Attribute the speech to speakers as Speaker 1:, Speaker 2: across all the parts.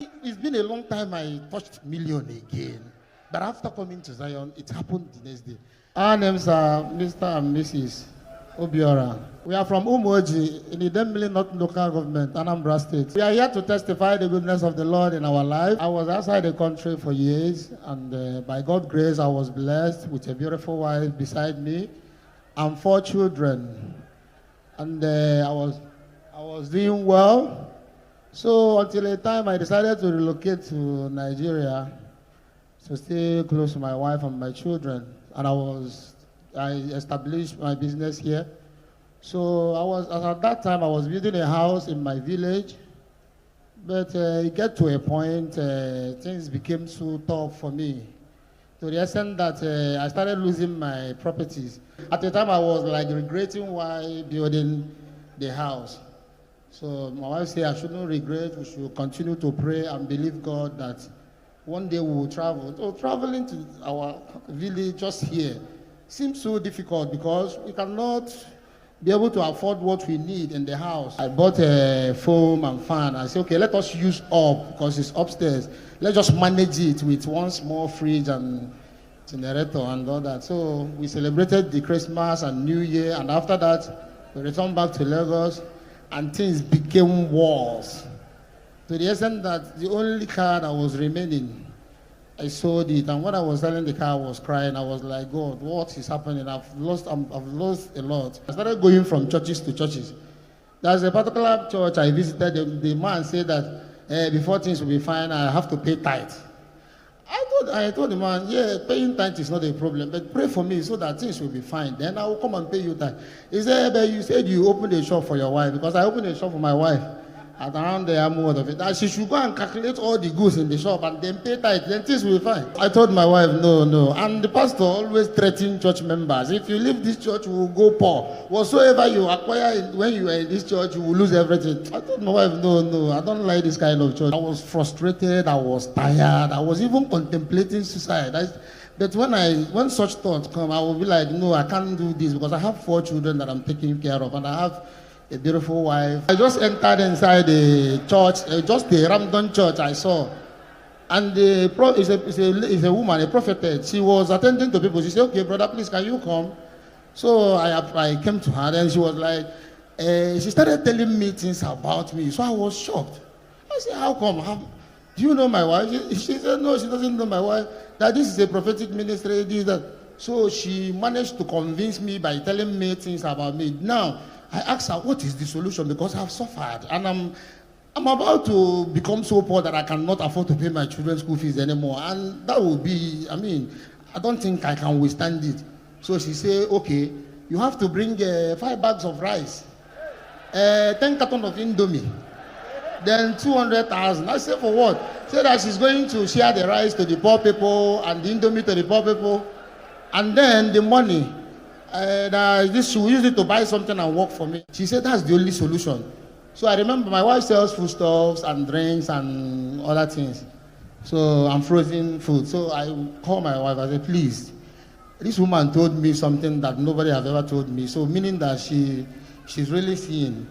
Speaker 1: It's been a long time I touched million again. But after coming to Zion, it happened the next day. Our names are Mr. and Mrs. Obiora. We are from Umoji in the Dembele North Local Government, Anambra State. We are here to testify the goodness of the Lord in our life. I was outside the country for years, and by God's grace, I was blessed with a beautiful wife beside me and 4 children. And I was doing well. So until a time I decided to relocate to Nigeria to stay close to my wife and my children. And I established my business here. So at that time, I was building a house in my village. But it got to a point, things became so tough for me. To the extent that I started losing my properties. At the time, I was like regretting why building the house. So my wife said I shouldn't regret, we should continue to pray and believe God that one day we will travel. So traveling to our village just here seems so difficult because we cannot be able to afford what we need in the house. I bought a foam and fan. I said, okay, let us use up because it's upstairs. Let's just manage it with one small fridge and generator and all that. So we celebrated the Christmas and New Year, and after that, we returned back to Lagos, and things became worse. To the extent that the only car that was remaining, I sold it, and when I was selling the car, I was crying. I was like, God, what is happening? I've lost a lot. I started going from churches to churches. There's a particular church I visited. The man said that before things will be fine, I have to pay tithe. I told the man, yeah, paying tithe is not a problem, but pray for me so that things will be fine. Then I will come and pay you tithe. He said, but you said you opened a shop for your wife, because I opened a shop for my wife at around the amount of it. That she should go and calculate all the goods in the shop and then pay tithe, then things will be fine. I told my wife, no. And the pastor always threatened church members. If you leave this church, you will go poor. Whatsoever you acquire when you are in this church, you will lose everything. I told my wife, no, I don't like this kind of church. I was frustrated, I was tired, I was even contemplating suicide. But when such thoughts come, I will be like, no, I can't do this because I have 4 children that I'm taking care of, and I have a beautiful wife. I just entered inside the church, just the Ramdon church I saw. And it's a woman, a prophetess. She was attending to people. She said, okay, brother, please, can you come? So I came to her, and she was like, she started telling me things about me. So I was shocked. I said, how come? Do you know my wife? She said, no, she doesn't know my wife. That this is a prophetic ministry, this, that. So she managed to convince me by telling me things about me. Now, I asked her, what is the solution? Because I've suffered, and I'm about to become so poor that I cannot afford to pay my children's school fees anymore. And that will be, I don't think I can withstand it. So she said, okay, you have to bring 5 bags of rice, 10 cartons of Indomie, then 200,000. I said, for what? Said that she's going to share the rice to the poor people and the Indomie to the poor people. And then the money, she will use it to buy something and work for me. She said that's the only solution. So I remember my wife sells foodstuffs and drinks and other things. So I'm frozen food. So I called my wife. I said, please, this woman told me something that nobody has ever told me. So meaning that she's really seeing.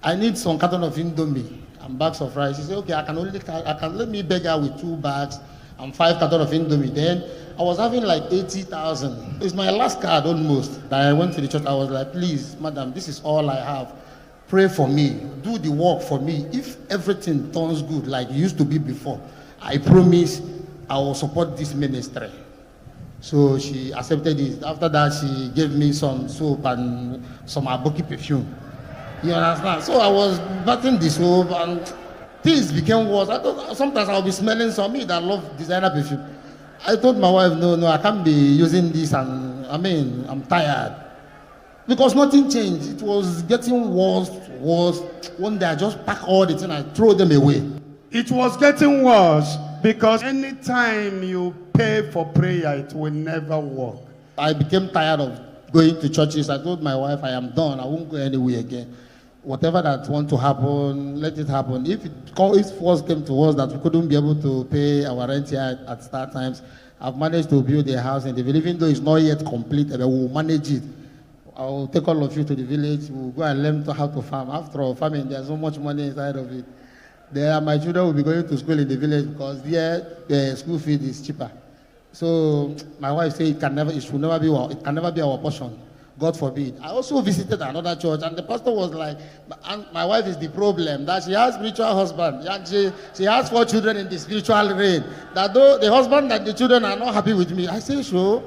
Speaker 1: I need some carton of Indomie and bags of rice. She said, okay, I can let me beg her with 2 bags and 5 cartons of Indomie. Then I was having like 80,000. It's my last card almost that I went to the church. I was like, please, madam, this is all I have. Pray for me. Do the work for me. If everything turns good like it used to be before, I promise I will support this ministry. So she accepted it. After that, she gave me some soap and some Aboki perfume. You understand? So I was bathing the soap, and things became worse. I thought sometimes I'll be smelling some, me that love designer perfume. I told my wife, no, I can't be using this, and I'm tired. Because nothing changed. It was getting worse. One day I just pack all the things and throw them away.
Speaker 2: It was getting worse because anytime you pay for prayer, it will never work.
Speaker 1: I became tired of going to churches. I told my wife, I am done. I won't go anywhere again. Whatever that want to happen, let it happen. If force came to us that we couldn't be able to pay our rent here at start times, I've managed to build a house in the village. Even though it's not yet complete, but we'll manage it. I'll take all of you to the village. We'll go and learn how to farm. After all, farming, there's so much money inside of it. There, my children will be going to school in the village because there the school fee is cheaper. So my wife said it can never be our portion. God forbid. I also visited another church, and the pastor was like, and my wife is the problem, that she has spiritual husband, and she has 4 children in the spiritual reign. That though the husband and the children are not happy with me. I say, sure.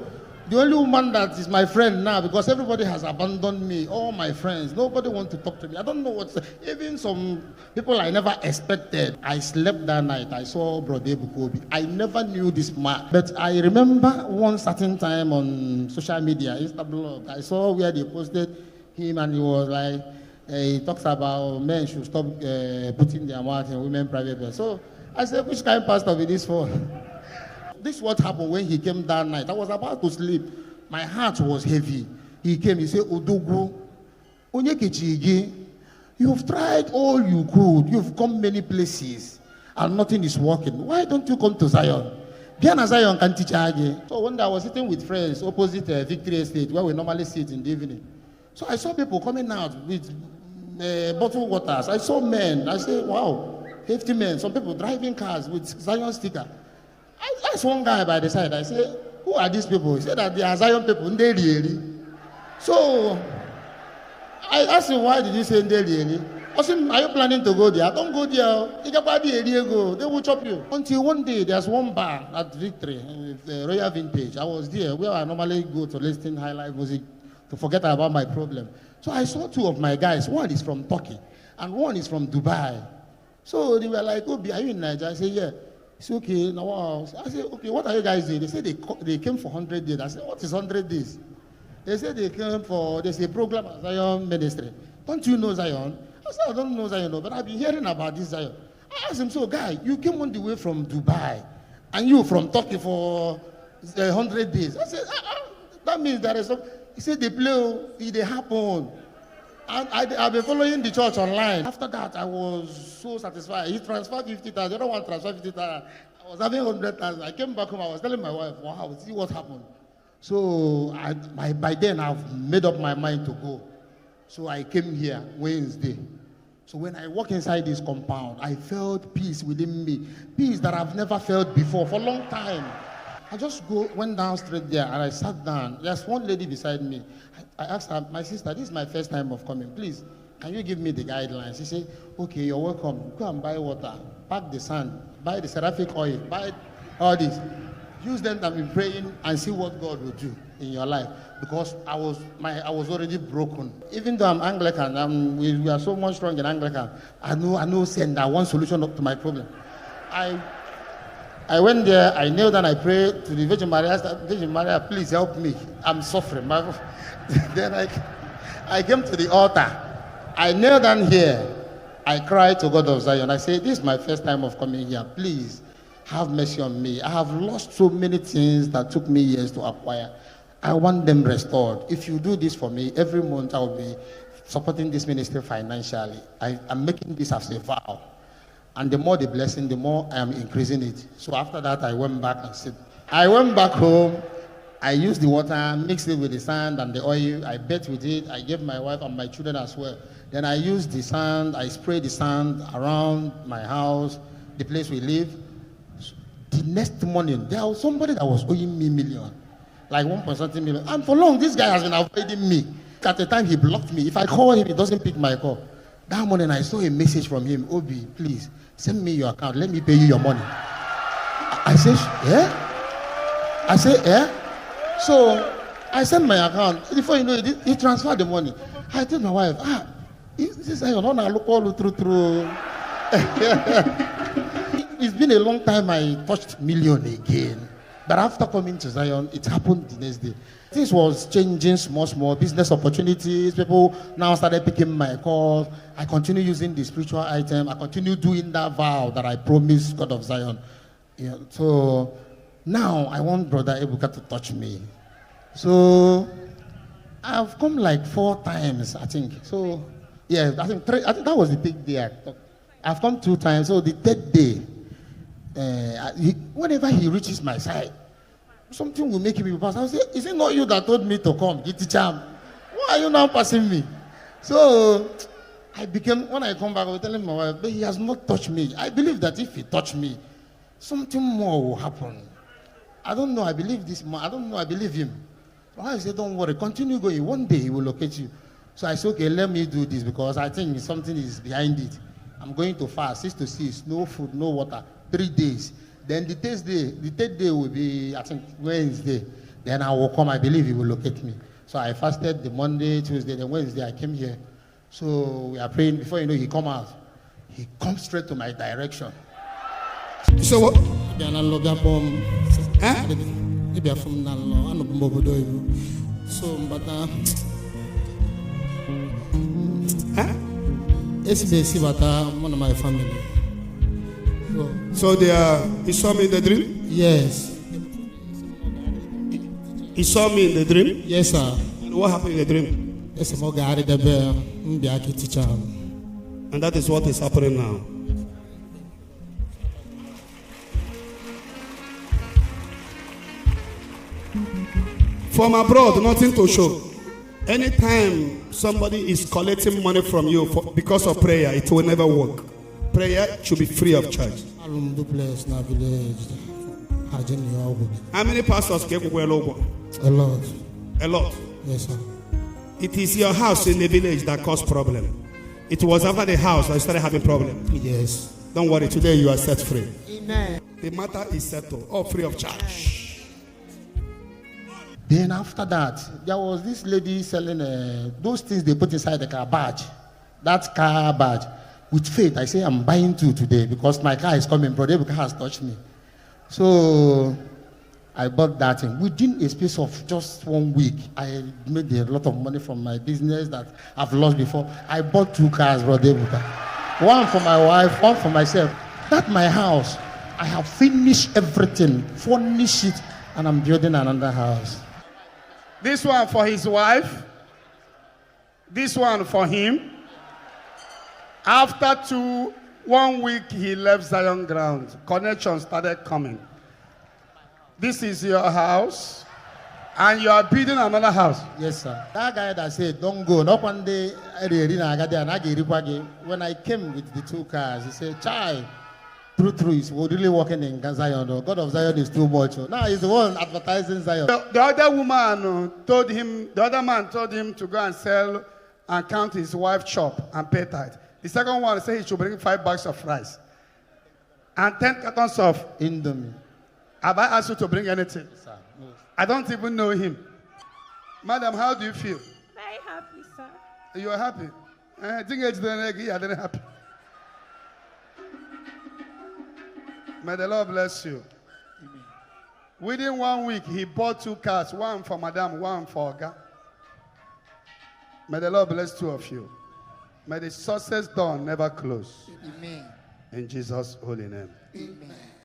Speaker 1: The only woman that is my friend now, because everybody has abandoned me, all my friends, nobody wants to talk to me. I don't know what's, even some people I never expected. I slept that night. I saw Brother Bukobi. I never knew this man. But I remember one certain time on social media, Instablog, I saw where they posted him, and he was like, he talks about men should stop putting their mouth in women private. So I said, which kind of pastor is this for? This is what happened when he came that night. I was about to sleep. My heart was heavy. He came, he said, Odogu, Onyekechi, you've tried all you could. You've come many places and nothing is working. Why don't you come to Zion? Biana Zion can teach again. So one day I was sitting with friends opposite Victory Estate, where we normally sit in the evening. So I saw people coming out with bottled waters. I saw men. I said, wow, 50 men. Some people driving cars with Zion sticker. I asked one guy by the side, I said, who are these people? He said that they are Zion people, Ndelieli. So I asked him, why did you say Ndelieli? I said, are you planning to go there? Don't go there. They will chop you. Until one day, there's one bar at Victory, with Royal Vintage. I was there, where I normally go to listen high life music to forget about my problem. So I saw 2 of my guys. One is from Turkey, and one is from Dubai. So they were like, Obi, are you in Nigeria? I said, yeah. He said, okay, now I said, okay, what are you guys doing? They said they came for 100 days. I said, what is 100 days? They said they came for, there's a program at Zion Ministry. Don't you know Zion? I said, I don't know Zion, but I've been hearing about this Zion. I asked him, so guy, you came on the way from Dubai, and you from Turkey for 100 days. I said, that means there is some, he said, they play, they happen. And I've been following the church online. After that, I was so satisfied. He transferred 50,000. The other one transferred 50,000. I was having 100,000. I came back home. I was telling my wife, wow, see what happened. So by then, I've made up my mind to go. So I came here Wednesday. So when I walk inside this compound, I felt peace within me. Peace that I've never felt before for a long time. I just went down straight there and I sat down. There's one lady beside me. I asked her, my sister, this is my first time of coming. Please, can you give me the guidelines? She said, okay, you're welcome. Go and buy water, pack the sand, buy the seraphic oil, buy all this. Use them and be praying and see what God will do in your life. Because I was already broken. Even though I'm Anglican, we are so much strong in Anglican. I know send that one solution to my problem. I went there, I knelt and I prayed to the Virgin Maria. I said, Virgin Maria, please help me. I'm suffering. Then I came to the altar. I knelt down here. I cried to God of Zion. I said, this is my first time of coming here. Please have mercy on me. I have lost so many things that took me years to acquire. I want them restored. If you do this for me, every month I'll be supporting this ministry financially. I'm making this as a vow. And the more the blessing, the more I am increasing it. So after that, I went back and said, I went back home. I used the water, mixed it with the sand and the oil. I bathed with it. I gave my wife and my children as well. Then I used the sand. I sprayed the sand around my house, the place we live. The next morning, there was somebody that was owing me million, like 1.something million. And for long, this guy has been avoiding me. At the time, he blocked me. If I call him, he doesn't pick my call. That morning, I saw a message from him. Obi, please, send me your account. Let me pay you your money. I said, yeah? I said, yeah? So, I sent my account. Before you know it, he transferred the money. I told my wife, this is how you're not look all through. It's been a long time I touched million again. But after coming to Zion, it happened the next day. This was changing small business opportunities. People now started picking my calls. I continue using the spiritual item. I continue doing that vow that I promised God of Zion. Yeah, so now I want Brother Ebuka to touch me. So I've come like 4 times, I think. So yeah, I think that was the big day. I've come 2 times. So the 3rd day, whenever he reaches my side, something will make him pass. I say, is it not you that told me to come? Why are you now passing me? So When I come back, I was telling my wife, but he has not touched me. I believe that if he touched me, something more will happen. I don't know, I believe this man. I don't know, I believe him. So I said, don't worry, continue going. One day he will locate you. So I said, okay, let me do this because I think something is behind it. I'm going to fast, 6 to 6, no food, no water, 3 days. Then the third day will be, I think, Wednesday. Then I will come, I believe he will locate me. So I fasted the Monday, Tuesday, then Wednesday I came here. So we are praying, before you know, he come out. He comes straight to my direction.
Speaker 2: So what?
Speaker 1: Huh? So, but one of my family.
Speaker 2: So he saw me in the dream?
Speaker 1: Yes.
Speaker 2: He saw me in the dream?
Speaker 1: Yes, sir.
Speaker 2: And what happened in the dream?
Speaker 1: Yes, teacher.
Speaker 2: And that is what is happening now. From abroad, nothing to show. Anytime somebody is collecting money from you because of prayer, it will never work. Prayer should be free of charge. How many pastors came with a logo?
Speaker 1: A lot.
Speaker 2: A lot.
Speaker 1: Yes, sir.
Speaker 2: It is your house in the village that caused problem. It was after the house that you started having problem.
Speaker 1: Yes.
Speaker 2: Don't worry, today you are set free.
Speaker 1: Amen.
Speaker 2: The matter is settled, all free of charge.
Speaker 1: Then after that, there was this lady selling those things they put inside the car badge. That car badge. With faith, I say I'm buying 2 today because my car is coming. Brother Ebuka has touched me. So I bought that thing. Within a space of just 1 week, I made a lot of money from my business that I've lost before. I bought 2 cars, Brother Ebuka. One for my wife, one for myself. That's my house. I have finished everything, furnished it, and I'm building another house.
Speaker 2: This one for his wife. This one for him. After 1 week, he left Zion ground. Connection started coming. This is your house, and you are building another house.
Speaker 1: Yes, sir. That guy that said, don't go. Not one day, when I came with the 2 cars, he said, Chai, true, he's really working in Zion. God of Zion is too much. Now he's the one advertising Zion.
Speaker 2: The other woman told him, the other man told him to go and sell and count his wife's shop and pay tithe. The second one said he should bring 5 bags of rice and 10 cartons of
Speaker 1: Indomie.
Speaker 2: Have I asked you to bring anything?
Speaker 1: Sir, no.
Speaker 2: I don't even know him. Madam, how do you feel?
Speaker 3: Very happy, sir.
Speaker 2: You are happy? I think it's the happy. May the Lord bless you. Amen. Within 1 week, he bought 2 cars, one for Madam, one for Oga. May the Lord bless 2 of you. May the success door never close.
Speaker 1: Amen.
Speaker 2: In Jesus' holy name.
Speaker 1: Amen.